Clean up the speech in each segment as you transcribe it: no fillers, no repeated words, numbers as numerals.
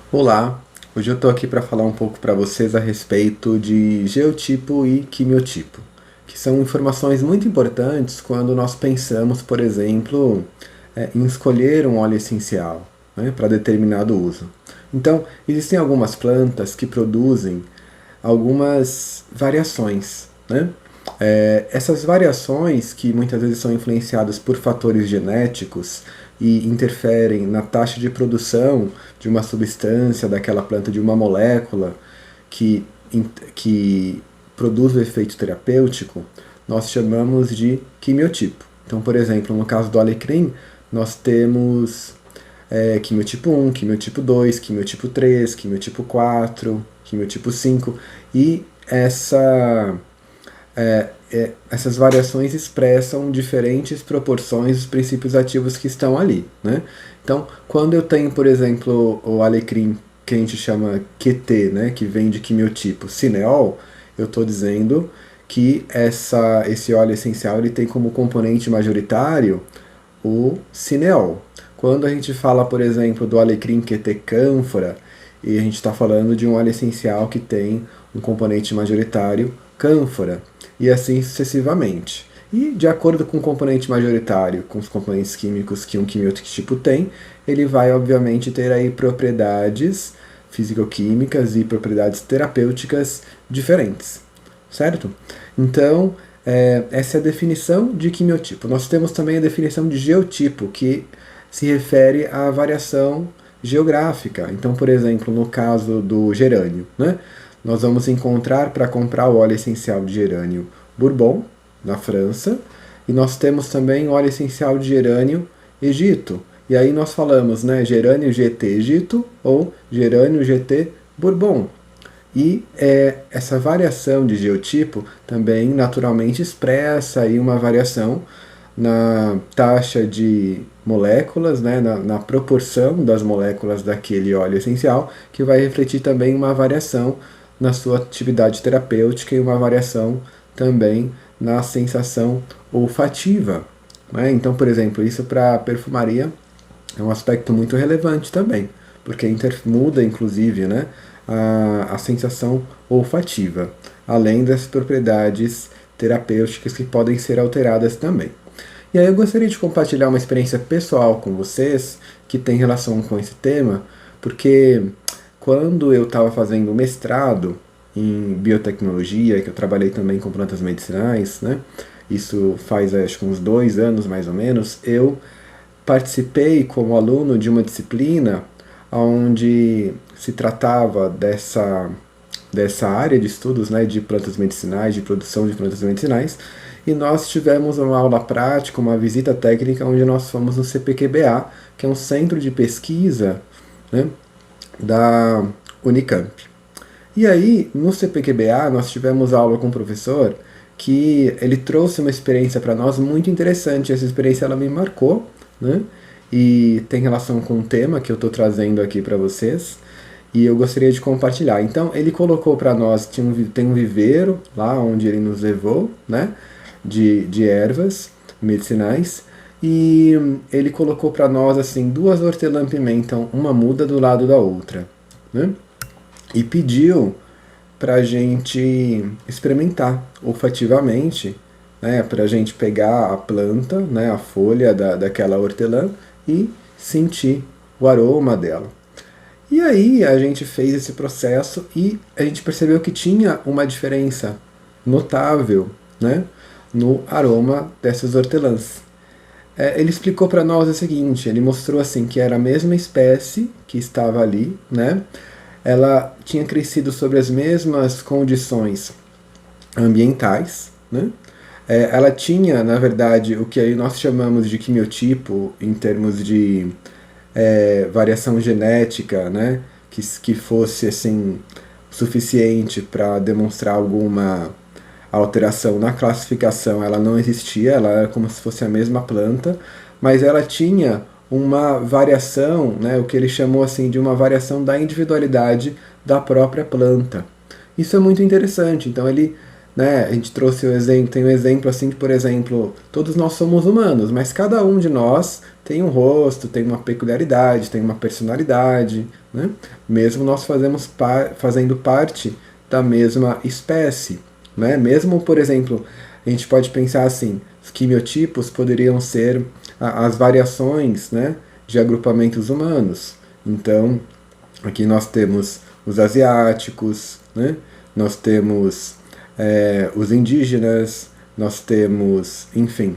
Olá, hoje eu estou aqui para falar um pouco para vocês a respeito de geotipo e quimiotipo, que são informações muito importantes quando nós pensamos, por exemplo, em escolher um óleo essencial, né, para determinado uso. Então, existem algumas plantas que produzem algumas variações, né? Essas variações, que muitas vezes são influenciadas por fatores genéticos e interferem na taxa de produção de uma substância daquela planta, de uma molécula que, que produz o efeito terapêutico, nós chamamos de quimiotipo. Então, por exemplo, no caso do alecrim, nós temos quimiotipo 1, quimiotipo 2, quimiotipo 3, quimiotipo 4, quimiotipo 5, e essas variações expressam diferentes proporções dos princípios ativos que estão ali, né? Então, quando eu tenho, por exemplo, o alecrim, que a gente chama QT, né, que vem de quimiotipo cineol, eu estou dizendo que esse óleo essencial ele tem como componente majoritário o cineol. Quando a gente fala, por exemplo, do alecrim QT cânfora, e a gente está falando de um óleo essencial que tem um componente majoritário cânfora, e assim sucessivamente. E de acordo com o componente majoritário, com os componentes químicos que um quimiotipo tem, ele vai obviamente ter aí propriedades físico-químicas e propriedades terapêuticas diferentes, certo? Então, essa é a definição de quimiotipo. Nós temos também a definição de geotipo, que se refere à variação geográfica. Então, por exemplo, no caso do gerânio, né? Nós vamos encontrar, para comprar o óleo essencial de gerânio Bourbon, na França, e nós temos também o óleo essencial de gerânio Egito. E aí nós falamos, né, gerânio GT Egito ou gerânio GT Bourbon. E essa variação de geotipo também naturalmente expressa aí uma variação na taxa de moléculas, né, na proporção das moléculas daquele óleo essencial, que vai refletir também uma variação na sua atividade terapêutica e uma variação também na sensação olfativa, né? Então, por exemplo, isso para perfumaria é um aspecto muito relevante também, porque muda, inclusive, né, a sensação olfativa, além das propriedades terapêuticas que podem ser alteradas também. E aí eu gostaria de compartilhar uma experiência pessoal com vocês que tem relação com esse tema, porque quando eu estava fazendo mestrado em biotecnologia, que eu trabalhei também com plantas medicinais, né? Isso faz acho que uns 2 anos mais ou menos, eu participei como aluno de uma disciplina onde se tratava dessa área de estudos, né, de plantas medicinais, de produção de plantas medicinais, e nós tivemos uma aula prática, uma visita técnica, onde nós fomos no CPQBA, que é um centro de pesquisa, né, da Unicamp. E aí, no CPQBA, nós tivemos aula com um professor que ele trouxe uma experiência para nós muito interessante. Essa experiência ela me marcou, né? E tem relação com o tema que eu estou trazendo aqui para vocês. E eu gostaria de compartilhar. Então, ele colocou para nós, tem um viveiro lá onde ele nos levou, né? De ervas medicinais. E ele colocou para nós, assim, 2 hortelã-pimenta, uma muda do lado da outra, né? E pediu para a gente experimentar olfativamente, né, para a gente pegar a planta, né, a folha daquela hortelã e sentir o aroma dela. E aí a gente fez esse processo e a gente percebeu que tinha uma diferença notável, né, no aroma dessas hortelãs. Ele explicou para nós o seguinte, ele mostrou assim que era a mesma espécie que estava ali, né? Ela tinha crescido sobre as mesmas condições ambientais, né? Ela tinha, na verdade, o que aí nós chamamos de quimiotipo em termos de variação genética, né? Que fosse assim suficiente para demonstrar alguma alteração na classificação. Ela não existia, ela era como se fosse a mesma planta, mas ela tinha uma variação, né, o que ele chamou assim de uma variação da individualidade da própria planta. Isso é muito interessante. Então ele né? A gente trouxe o exemplo, tem um exemplo assim que, por exemplo, todos nós somos humanos, mas cada um de nós tem um rosto, tem uma peculiaridade, tem uma personalidade, né? Mesmo nós fazendo parte da mesma espécie, né? Mesmo, por exemplo, a gente pode pensar assim, os quimiotipos poderiam ser as variações, né, de agrupamentos humanos. Então, aqui nós temos os asiáticos, né? Nós temos os indígenas, nós temos, enfim,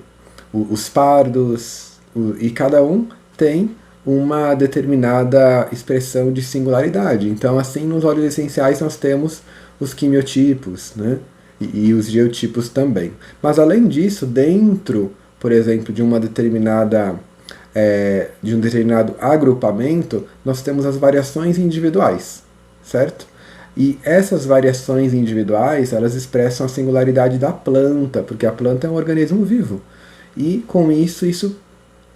os pardos, e cada um tem uma determinada expressão de singularidade. Então, assim, nos óleos essenciais nós temos os quimiotipos, né? E os geotipos também. Mas, além disso, dentro, por exemplo, de uma determinada de um determinado agrupamento, nós temos as variações individuais, certo? E essas variações individuais, elas expressam a singularidade da planta, porque a planta é um organismo vivo. E com isso,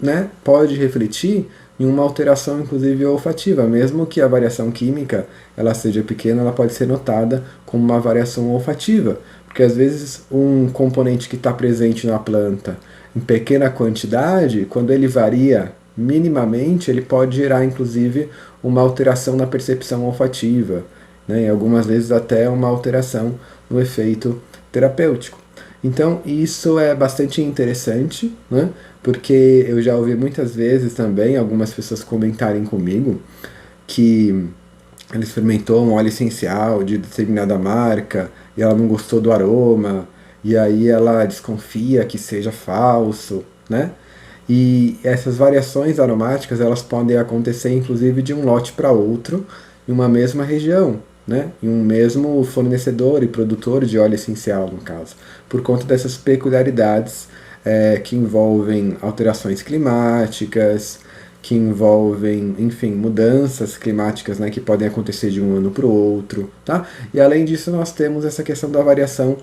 né, pode refletir em uma alteração, inclusive olfativa, mesmo que a variação química ela seja pequena, ela pode ser notada como uma variação olfativa, porque às vezes um componente que está presente na planta em pequena quantidade, quando ele varia minimamente, ele pode gerar inclusive uma alteração na percepção olfativa, né, e algumas vezes até uma alteração no efeito terapêutico. Então isso é bastante interessante, né? Porque eu já ouvi muitas vezes também algumas pessoas comentarem comigo que ela experimentou um óleo essencial de determinada marca e ela não gostou do aroma, e aí ela desconfia que seja falso, né? E essas variações aromáticas elas podem acontecer inclusive de um lote para outro em uma mesma região, né? Em um mesmo fornecedor e produtor de óleo essencial, no caso, por conta dessas peculiaridades que envolvem alterações climáticas, que envolvem, enfim, mudanças climáticas, né, que podem acontecer de um ano para o outro, tá? E além disso nós temos essa questão da variação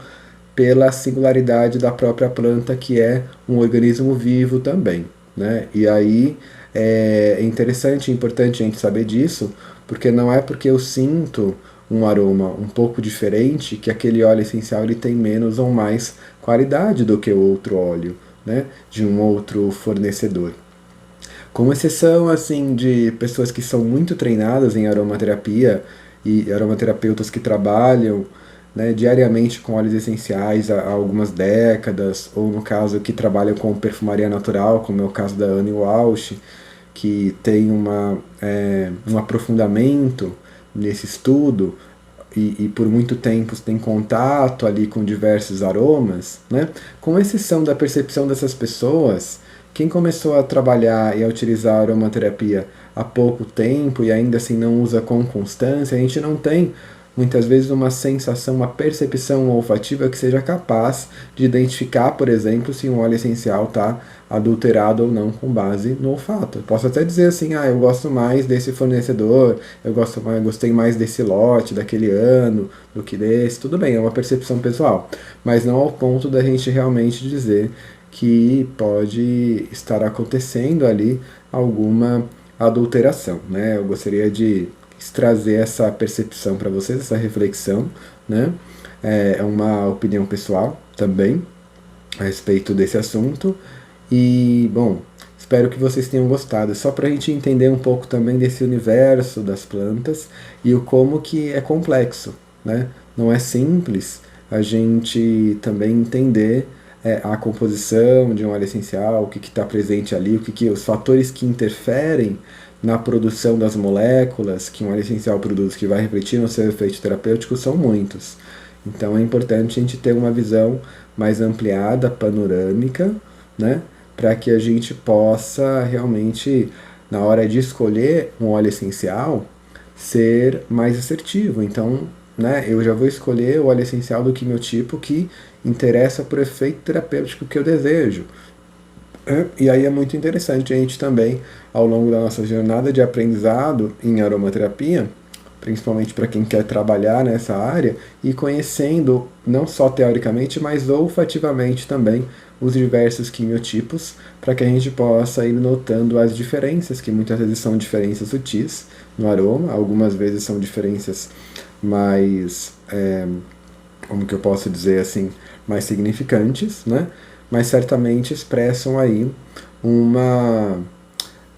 pela singularidade da própria planta, que é um organismo vivo também, né? E aí é interessante e importante a gente saber disso, porque não é porque eu sinto um aroma um pouco diferente que aquele óleo essencial ele tem menos ou mais qualidade do que o outro óleo, né, de um outro fornecedor. Com exceção assim de pessoas que são muito treinadas em aromaterapia e aromaterapeutas que trabalham, né, diariamente com óleos essenciais há algumas décadas, ou no caso que trabalham com perfumaria natural, como é o caso da Anne Walsh, que tem um aprofundamento nesse estudo e por muito tempo tem contato ali com diversos aromas, né? Com exceção da percepção dessas pessoas, quem começou a trabalhar e a utilizar a aromaterapia há pouco tempo e ainda assim não usa com constância, a gente não tem muitas vezes uma sensação, uma percepção olfativa que seja capaz de identificar, por exemplo, se um óleo essencial está adulterado ou não com base no olfato. Eu posso até dizer assim, eu gosto mais desse fornecedor, gostei mais desse lote, daquele ano, do que desse, tudo bem, é uma percepção pessoal, mas não ao ponto da gente realmente dizer que pode estar acontecendo ali alguma adulteração, né? Eu gostaria de trazer essa percepção para vocês, essa reflexão, né? É uma opinião pessoal também a respeito desse assunto. E, bom, espero que vocês tenham gostado. Só para a gente entender um pouco também desse universo das plantas e o como que é complexo, né? Não é simples a gente também entender a composição de um óleo essencial, o que está presente ali, os fatores que interferem na produção das moléculas que um óleo essencial produz, que vai refletir no seu efeito terapêutico, são muitos. Então é importante a gente ter uma visão mais ampliada, panorâmica, né, para que a gente possa realmente, na hora de escolher um óleo essencial, ser mais assertivo. Então, né, eu já vou escolher o óleo essencial do quimiotipo que interessa para o efeito terapêutico que eu desejo. E aí é muito interessante a gente também, ao longo da nossa jornada de aprendizado em aromaterapia, principalmente para quem quer trabalhar nessa área, e conhecendo não só teoricamente, mas olfativamente também os diversos quimiotipos, para que a gente possa ir notando as diferenças, que muitas vezes são diferenças sutis no aroma, algumas vezes são diferenças mais como que eu posso dizer assim, mais significantes, né? Mas certamente expressam aí uma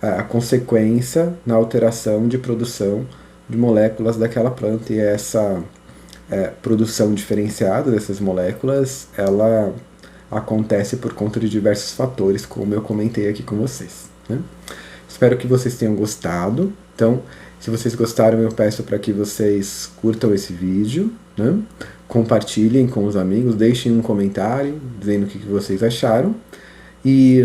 a consequência na alteração de produção de moléculas daquela planta, e essa produção diferenciada dessas moléculas, ela acontece por conta de diversos fatores, como eu comentei aqui com vocês, né? Espero que vocês tenham gostado. Então, se vocês gostaram, eu peço para que vocês curtam esse vídeo, né? Compartilhem com os amigos, deixem um comentário dizendo o que vocês acharam. E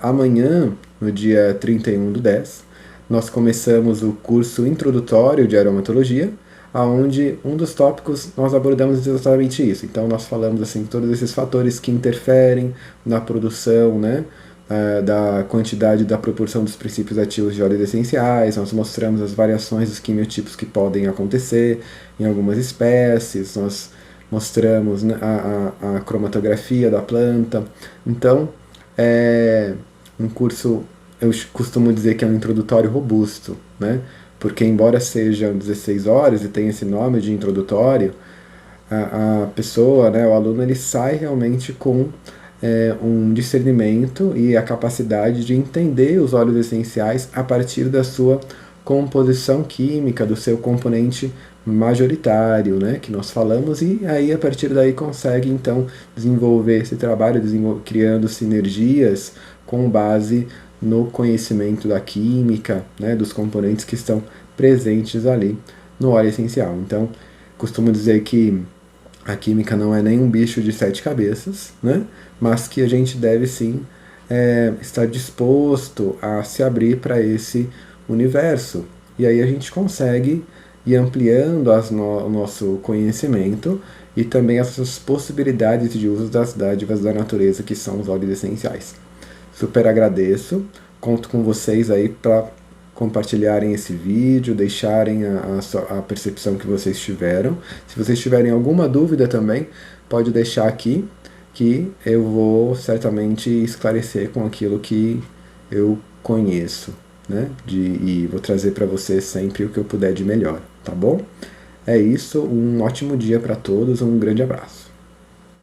amanhã, no dia 31/10, nós começamos o curso introdutório de aromatologia, onde um dos tópicos nós abordamos exatamente isso. Então nós falamos assim todos esses fatores que interferem na produção, né, da quantidade, da proporção dos princípios ativos de óleos essenciais. Nós mostramos as variações dos quimiotipos que podem acontecer em algumas espécies. Nós mostramos, né, a cromatografia da planta. Então é um curso, eu costumo dizer que é um introdutório robusto, né? Porque embora sejam 16 horas e tenha esse nome de introdutório, a pessoa, né, o aluno, ele sai realmente com um discernimento e a capacidade de entender os óleos essenciais a partir da sua composição química, do seu componente majoritário, né, que nós falamos, e aí a partir daí consegue então desenvolver esse trabalho, criando sinergias com base no conhecimento da química, né, dos componentes que estão presentes ali no óleo essencial. Então, costumo dizer que a química não é nem um bicho de 7 cabeças, né, mas que a gente deve sim estar disposto a se abrir para esse universo. E aí a gente consegue ir ampliando o nosso conhecimento e também as suas possibilidades de uso das dádivas da natureza, que são os óleos essenciais. Super agradeço, conto com vocês aí para compartilharem esse vídeo, deixarem a percepção que vocês tiveram. Se vocês tiverem alguma dúvida também, pode deixar aqui, que eu vou certamente esclarecer com aquilo que eu conheço, né? E vou trazer para vocês sempre o que eu puder de melhor, tá bom? É isso, um ótimo dia para todos, um grande abraço.